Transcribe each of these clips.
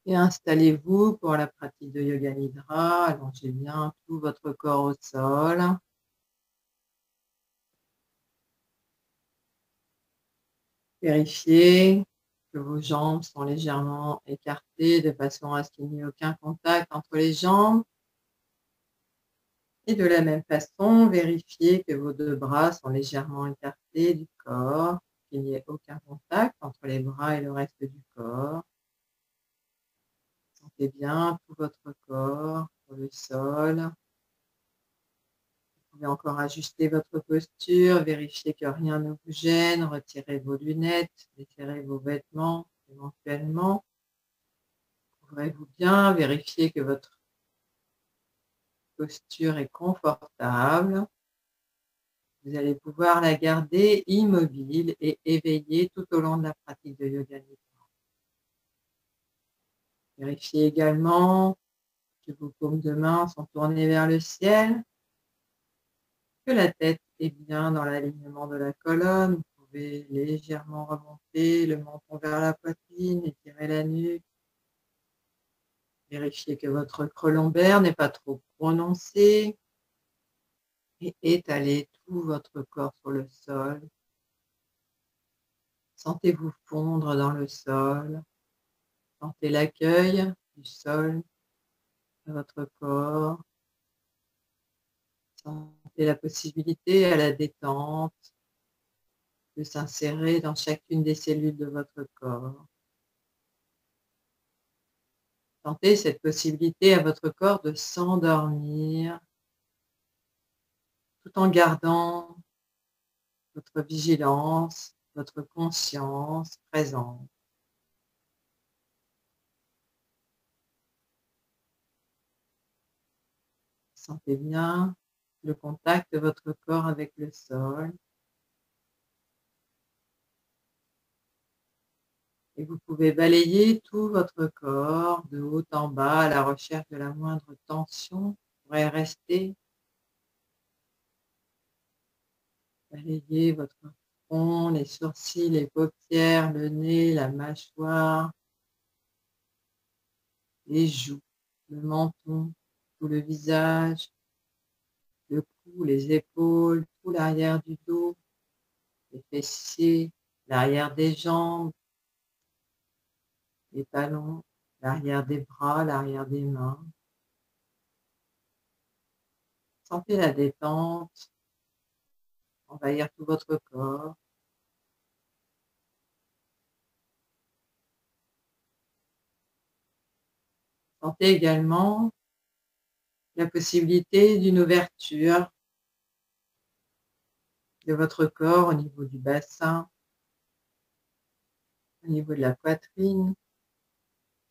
Et installez-vous pour la pratique de yoga nidra. Allongez bien tout votre corps au sol. Vérifiez que vos jambes sont légèrement écartées de façon à ce qu'il n'y ait aucun contact entre les jambes. Et de la même façon, vérifiez que vos deux bras sont légèrement écartés du corps, qu'il n'y ait aucun contact entre les bras et le reste du corps. Sentez bien tout votre corps sur le sol. Vous pouvez encore ajuster votre posture, vérifier que rien ne vous gêne, retirez vos lunettes, déterrez vos vêtements éventuellement. Couvrez-vous bien, vérifiez que votre posture est confortable. Vous allez pouvoir la garder immobile et éveillée tout au long de la pratique de yoga nidra. Vérifiez également que vos paumes de main sont tournées vers le ciel, que la tête est bien dans l'alignement de la colonne. Vous pouvez légèrement remonter le menton vers la poitrine, étirer la nuque. Vérifiez que votre creux lombaire n'est pas trop prononcé et étalez tout votre corps sur le sol. Sentez-vous fondre dans le sol. Sentez l'accueil du sol de votre corps. Sentez la possibilité à la détente de s'insérer dans chacune des cellules de votre corps. Sentez cette possibilité à votre corps de s'endormir tout en gardant votre vigilance, votre conscience présente. Sentez bien le contact de votre corps avec le sol. Et vous pouvez balayer tout votre corps de haut en bas à la recherche de la moindre tension qui pourrait rester. Balayez votre front, les sourcils, les paupières, le nez, la mâchoire, les joues, le menton, tout le visage, le cou, les épaules, tout l'arrière du dos, les fessiers, l'arrière des jambes, les talons, l'arrière des bras, l'arrière des mains. Sentez la détente envahir tout votre corps. Sentez également la possibilité d'une ouverture de votre corps au niveau du bassin, au niveau de la poitrine,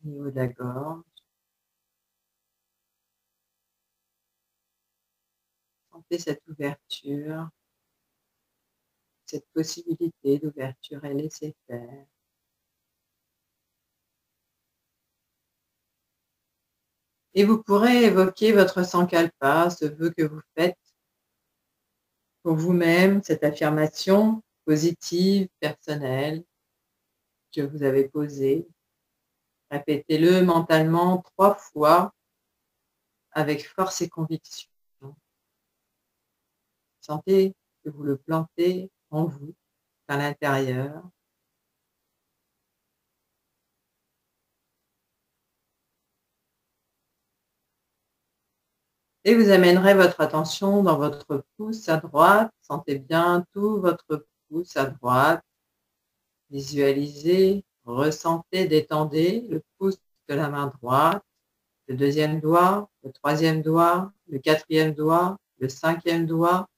au niveau de la gorge. Sentez cette ouverture, cette possibilité d'ouverture et laissez faire. Et vous pourrez évoquer votre sankalpa, ce vœu que vous faites pour vous-même, cette affirmation positive, personnelle que vous avez posée. Répétez-le mentalement 3 fois avec force et conviction. Sentez que vous le plantez en vous, à l'intérieur. Et vous amènerez votre attention dans votre pouce à droite. Sentez bien tout votre pouce à droite. Visualisez, ressentez, détendez le pouce de la main droite, le deuxième doigt, le troisième doigt, le quatrième doigt, le cinquième doigt,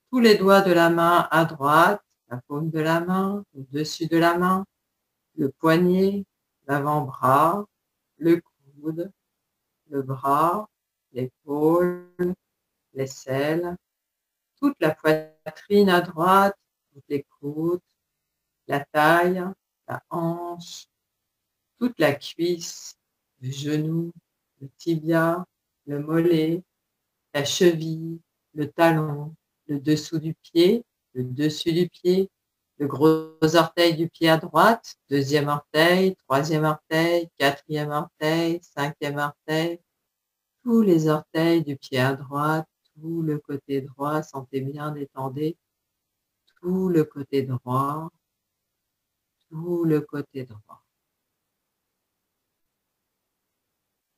tous les doigts de la main à droite, la paume de la main, le dessus de la main, le poignet, l'avant-bras, le coude, le bras, l'épaule, l'aisselle, toute la poitrine à droite, toutes les côtes, la taille, la hanche, toute la cuisse, le genou, le tibia, le mollet, la cheville, le talon, le dessous du pied, le dessus du pied, le gros orteil du pied à droite, deuxième orteil, troisième orteil, quatrième orteil, cinquième orteil, tous les orteils du pied à droite, tout le côté droit, sentez bien, détendez tout le côté droit, tout le côté droit.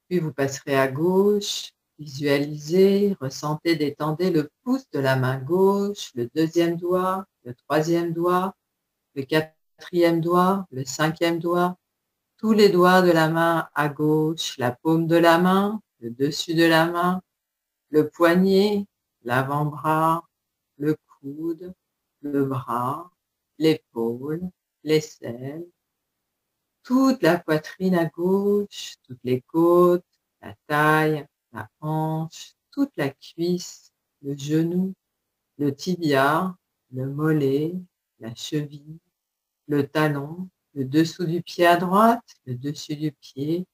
Puis vous passerez à gauche, visualisez, ressentez, détendez le pouce de la main gauche, le deuxième doigt, le troisième doigt, le quatrième doigt, le cinquième doigt, tous les doigts de la main à gauche, la paume de la main, le dessus de la main, le poignet, l'avant-bras, le coude, le bras, l'épaule, l'aisselle, toute la poitrine à gauche, toutes les côtes, la taille, la hanche, toute la cuisse, le genou, le tibia, le mollet, la cheville, le talon, le dessous du pied à droite, le dessus du pied,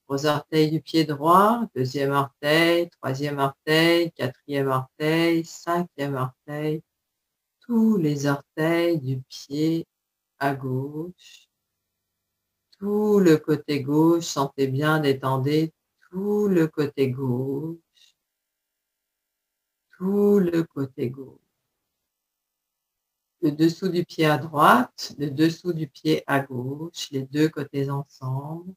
gros orteil du pied droit, deuxième orteil, troisième orteil, quatrième orteil, cinquième orteil, tous les orteils du pied à gauche, tout le côté gauche, sentez bien, détendez tout le côté gauche, tout le côté gauche. Le dessous du pied à droite, le dessous du pied à gauche, les deux côtés ensemble.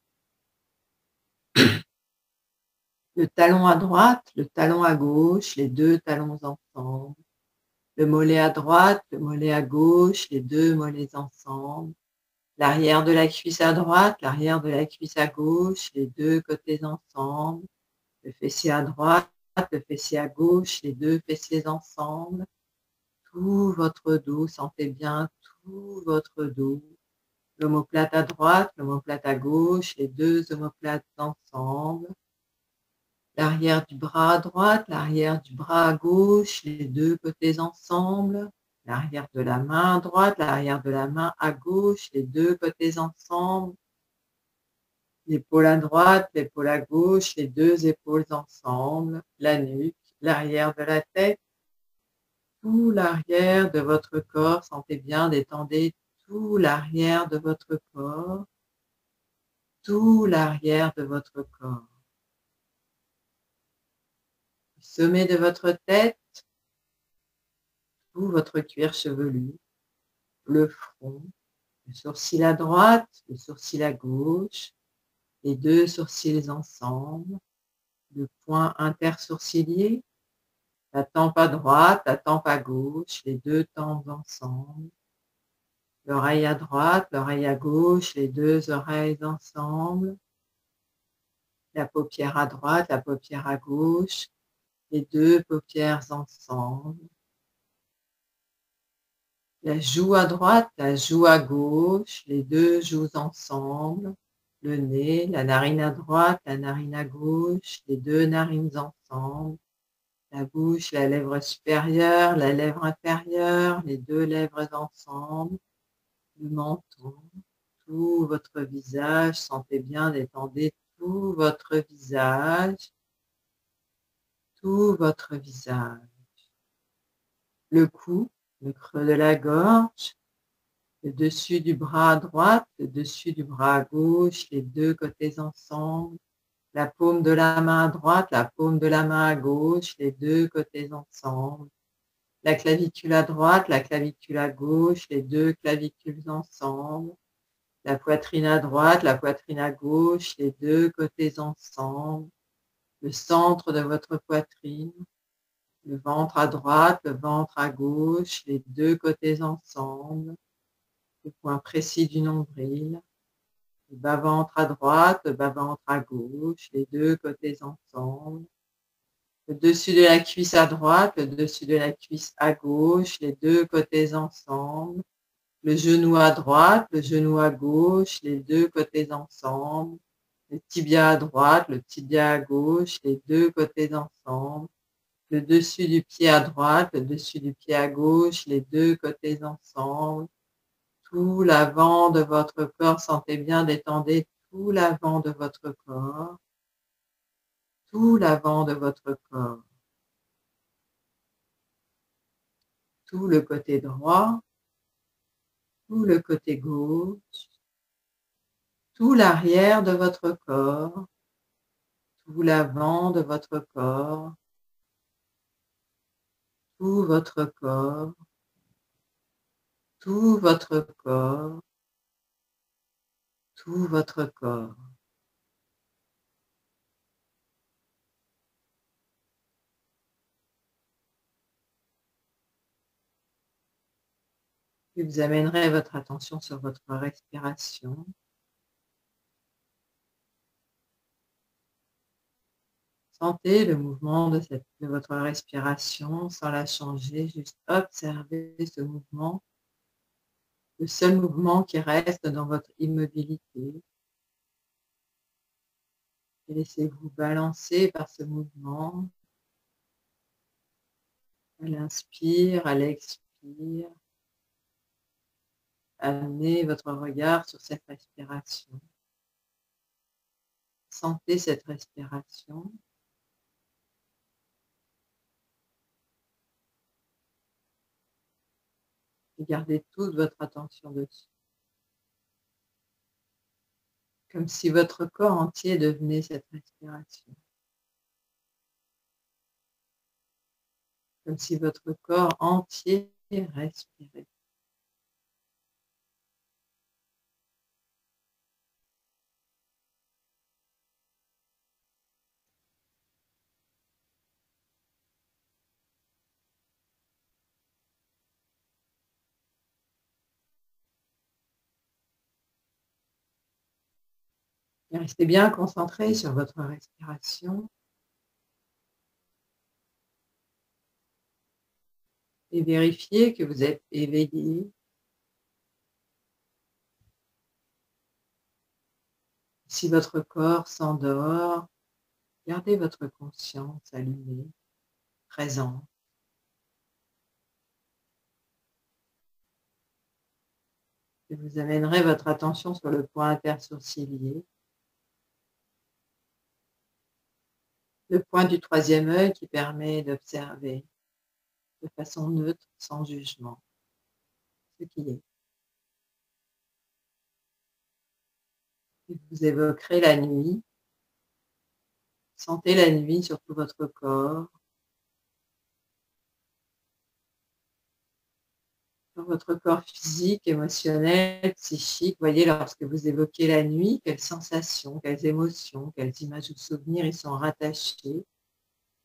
Le talon à droite, le talon à gauche, les deux talons ensemble. Le mollet à droite, le mollet à gauche, les deux mollets ensemble. L'arrière de la cuisse à droite, l'arrière de la cuisse à gauche, les deux côtés ensemble. Le fessier à droite, le fessier à gauche, les deux fessiers ensemble. Tout votre dos, sentez bien tout votre dos. L'omoplate à droite, l'omoplate à gauche, les deux omoplates ensemble. L'arrière du bras à droite, l'arrière du bras à gauche, les deux côtés ensemble. L'arrière de la main à droite, l'arrière de la main à gauche, les deux côtés ensemble. L'épaule à droite, l'épaule à gauche, les deux épaules ensemble. La nuque, l'arrière de la tête, tout l'arrière de votre corps. Sentez bien, détendez tout l'arrière de votre corps. Tout l'arrière de votre corps. Le sommet de votre tête, tout votre cuir chevelu, le front, le sourcil à droite, le sourcil à gauche, les deux sourcils ensemble, le point intersourcilier, la tempe à droite, la tempe à gauche, les deux tempes ensemble, l'oreille à droite, l'oreille à gauche, les deux oreilles ensemble, la paupière à droite, la paupière à gauche, les deux paupières ensemble, la joue à droite, la joue à gauche, les deux joues ensemble, le nez, la narine à droite, la narine à gauche, les deux narines ensemble, la bouche, la lèvre supérieure, la lèvre inférieure, les deux lèvres ensemble, le menton, tout votre visage, sentez bien, détendez tout votre visage, tout votre visage. Le cou, le creux de la gorge, le dessus du bras à droite, le dessus du bras à gauche, les deux côtés ensemble, la paume de la main à droite, la paume de la main à gauche, les deux côtés ensemble, la clavicule à droite, la clavicule à gauche, les deux clavicules ensemble, la poitrine à droite, la poitrine à gauche, les deux côtés ensemble, le centre de votre poitrine, le ventre à droite, le ventre à gauche, les deux côtés ensemble, le point précis du nombril, le bas-ventre à droite, le bas-ventre à gauche, les deux côtés ensemble, le dessus de la cuisse à droite, le dessus de la cuisse à gauche, les deux côtés ensemble, le genou à droite, le genou à gauche, les deux côtés ensemble, le tibia à droite, le tibia à gauche, les deux côtés ensemble, le dessus du pied à droite, le dessus du pied à gauche, les deux côtés ensemble, tout l'avant de votre corps, sentez bien, détendez tout l'avant de votre corps, tout l'avant de votre corps, tout le côté droit, tout le côté gauche, tout l'arrière de votre corps, tout l'avant de votre corps, tout votre corps, tout votre corps, tout votre corps. Puis vous amènerez votre attention sur votre respiration. Sentez le mouvement de votre respiration sans la changer, juste observez ce mouvement, le seul mouvement qui reste dans votre immobilité. Et laissez-vous balancer par ce mouvement, à l'inspire, à l'expire. Amenez votre regard sur cette respiration. Sentez cette respiration. Et gardez toute votre attention dessus. Comme si votre corps entier devenait cette respiration. Comme si votre corps entier respirait. Et restez bien concentré sur votre respiration. Et vérifiez que vous êtes éveillé. Si votre corps s'endort, gardez votre conscience allumée, présente. Et vous amènerez votre attention sur le point intersourcilier, le point du troisième œil qui permet d'observer de façon neutre, sans jugement, ce qui est. Et vous évoquerez la nuit. Sentez la nuit sur tout votre corps, sur votre corps physique, émotionnel, psychique. Voyez, lorsque vous évoquez la nuit, quelles sensations, quelles émotions, quelles images ou souvenirs y sont rattachés.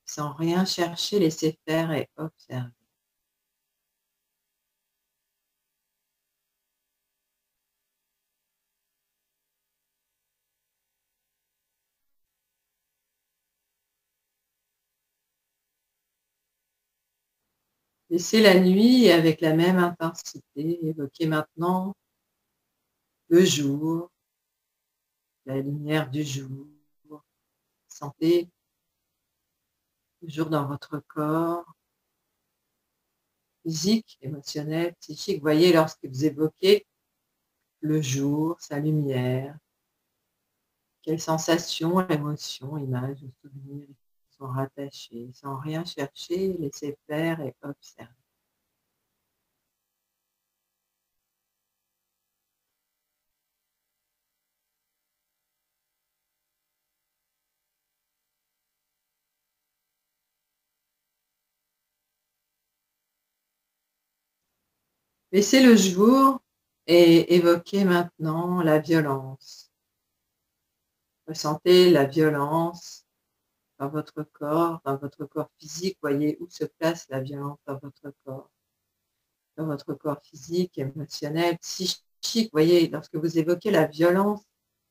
Sans rien chercher, laissez faire et observer. Laissez la nuit avec la même intensité. Évoquez maintenant le jour, la lumière du jour. Sentez le jour dans votre corps, physique, émotionnel, psychique. Voyez, lorsque vous évoquez le jour, sa lumière, quelles sensations, émotions, images ou souvenirs sont rattachés. Sans rien chercher, laissez faire et observer. Laissez le jour et évoquez maintenant la violence. Ressentez la violence dans votre corps physique. Voyez où se place la violence dans votre corps physique, émotionnel, psychique. Voyez, lorsque vous évoquez la violence,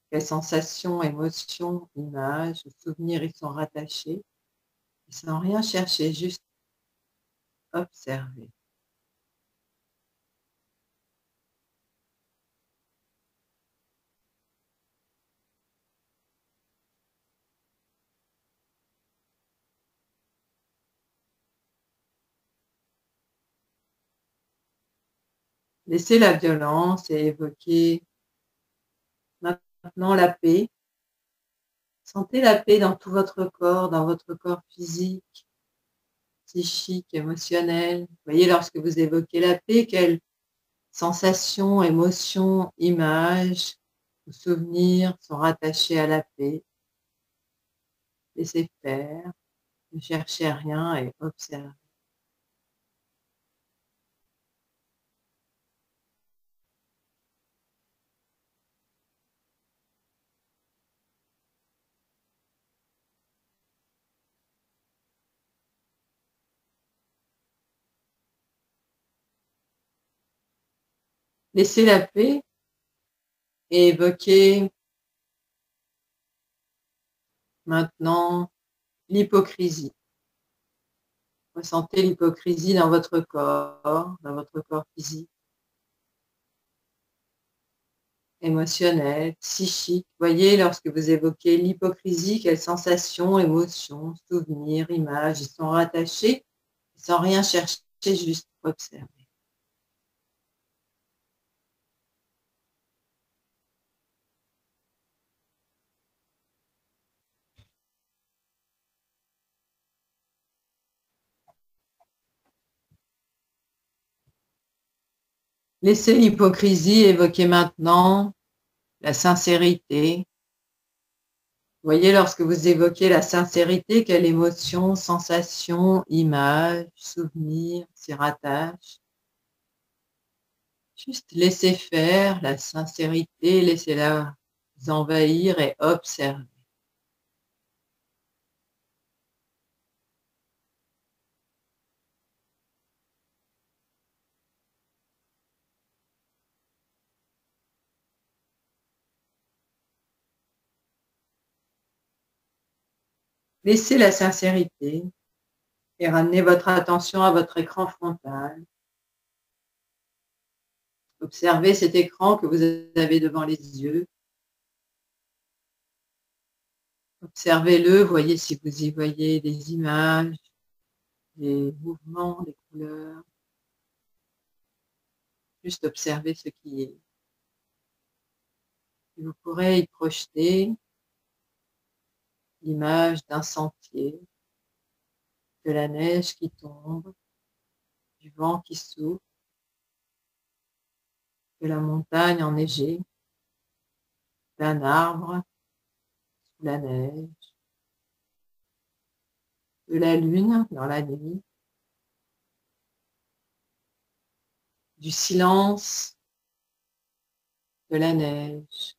quelles sensations, émotions, images, souvenirs y sont rattachés. Et sans rien chercher, juste observer. Laissez la violence et évoquez maintenant la paix. Sentez la paix dans tout votre corps, dans votre corps physique, psychique, émotionnel. Voyez, lorsque vous évoquez la paix, quelles sensations, émotions, images ou souvenirs sont rattachés à la paix. Laissez faire, ne cherchez rien et observez. Laissez la paix et évoquez maintenant l'hypocrisie. Ressentez l'hypocrisie dans votre corps physique, émotionnel, psychique. Voyez, lorsque vous évoquez l'hypocrisie, quelles sensations, émotions, souvenirs, images y sont rattachés, sans rien chercher, juste observer. Laissez l'hypocrisie, évoquer maintenant la sincérité. Voyez, lorsque vous évoquez la sincérité, quelle émotion, sensation, image, souvenir s'y rattachent. Juste laissez faire la sincérité, laissez-la vous envahir et observer. Laissez la sincérité et ramenez votre attention à votre écran frontal. Observez cet écran que vous avez devant les yeux. Observez-le, voyez si vous y voyez des images, des mouvements, des couleurs. Juste observez ce qui est. Et vous pourrez y projeter l'image d'un sentier, de la neige qui tombe, du vent qui souffle, de la montagne enneigée, d'un arbre sous la neige, de la lune dans la nuit, du silence, de la neige,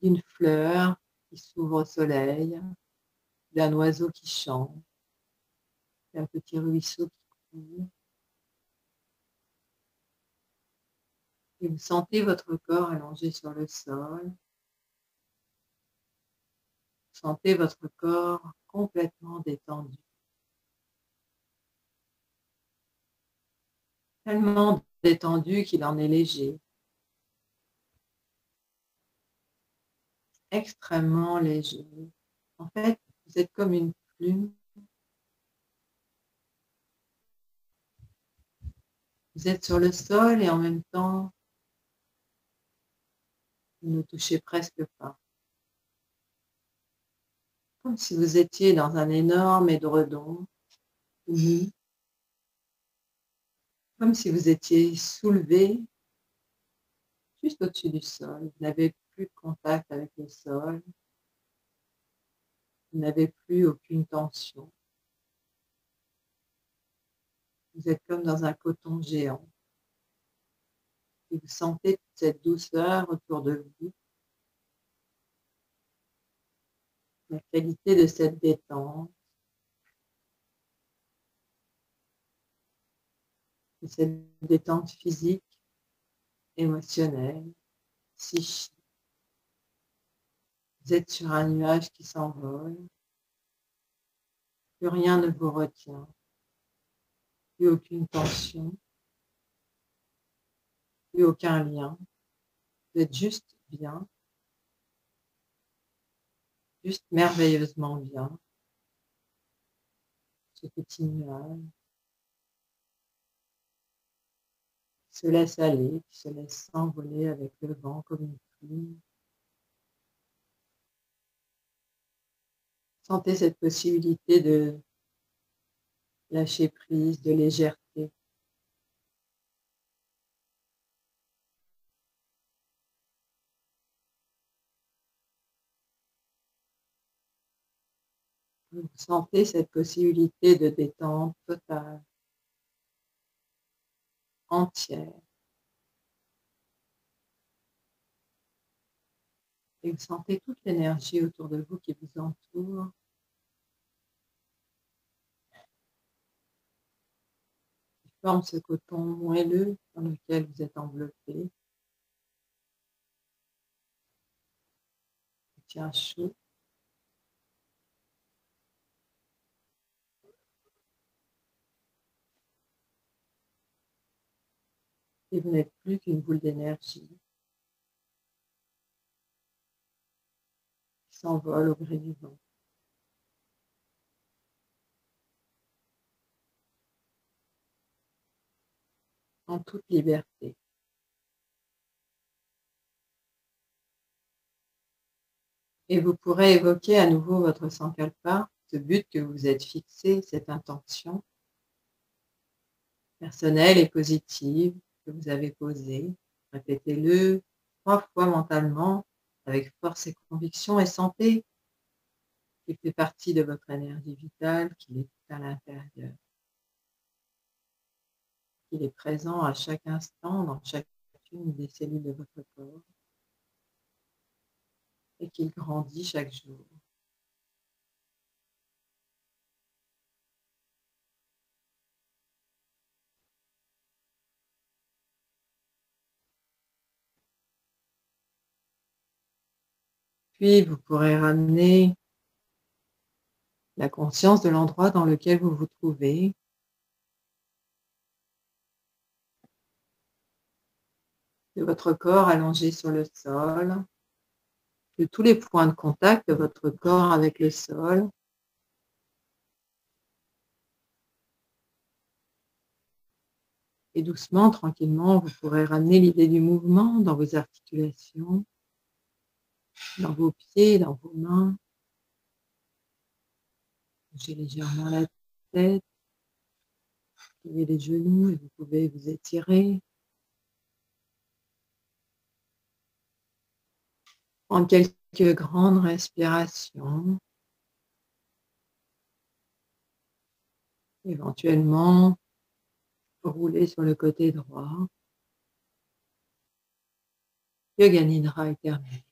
d'une fleur qui s'ouvre au soleil, d'un oiseau qui chante, d'un petit ruisseau qui coule. Et vous sentez votre corps allongé sur le sol. Vous sentez votre corps complètement détendu. Tellement détendu qu'il en est léger. Extrêmement léger. En fait, vous êtes comme une plume. Vous êtes sur le sol et en même temps, vous ne touchez presque pas. Comme si vous étiez dans un énorme édredon, uni, comme si vous étiez soulevé juste au-dessus du sol. Vous n'avez plus de contact avec le sol. Vous n'avez plus aucune tension. Vous êtes comme dans un coton géant. Et vous sentez toute cette douceur autour de vous. La qualité de cette détente, de cette détente physique, émotionnelle, psychique. Vous êtes sur un nuage qui s'envole. Plus rien ne vous retient. Plus aucune tension. Plus aucun lien. Vous êtes juste bien. Juste merveilleusement bien. Ce petit nuage qui se laisse aller, qui se laisse s'envoler avec le vent comme une plume. Sentez cette possibilité de lâcher prise, de légèreté. Vous sentez cette possibilité de détente totale, entière, et vous sentez toute l'énergie autour de vous qui vous entoure, qui forme ce coton moelleux dans lequel vous êtes enveloppé, qui tient chaud. Et vous n'êtes plus qu'une boule d'énergie qui s'envole au gré du vent, en toute liberté. Et vous pourrez évoquer à nouveau votre sankalpa, ce but que vous êtes fixé, cette intention personnelle et positive que vous avez posée. Répétez-le 3 fois mentalement avec force et conviction, et sentez qu'il fait partie de votre énergie vitale, qu'il est à l'intérieur, qu'il est présent à chaque instant dans chacune des cellules de votre corps et qu'il grandit chaque jour. Puis vous pourrez ramener la conscience de l'endroit dans lequel vous vous trouvez, de votre corps allongé sur le sol, de tous les points de contact de votre corps avec le sol, et doucement, tranquillement, vous pourrez ramener l'idée du mouvement dans vos articulations, dans vos pieds, dans vos mains. Bougez légèrement la tête, pliez les genoux et vous pouvez vous étirer. Prendre quelques grandes respirations. Éventuellement, rouler sur le côté droit. Yoga Nidra est terminé.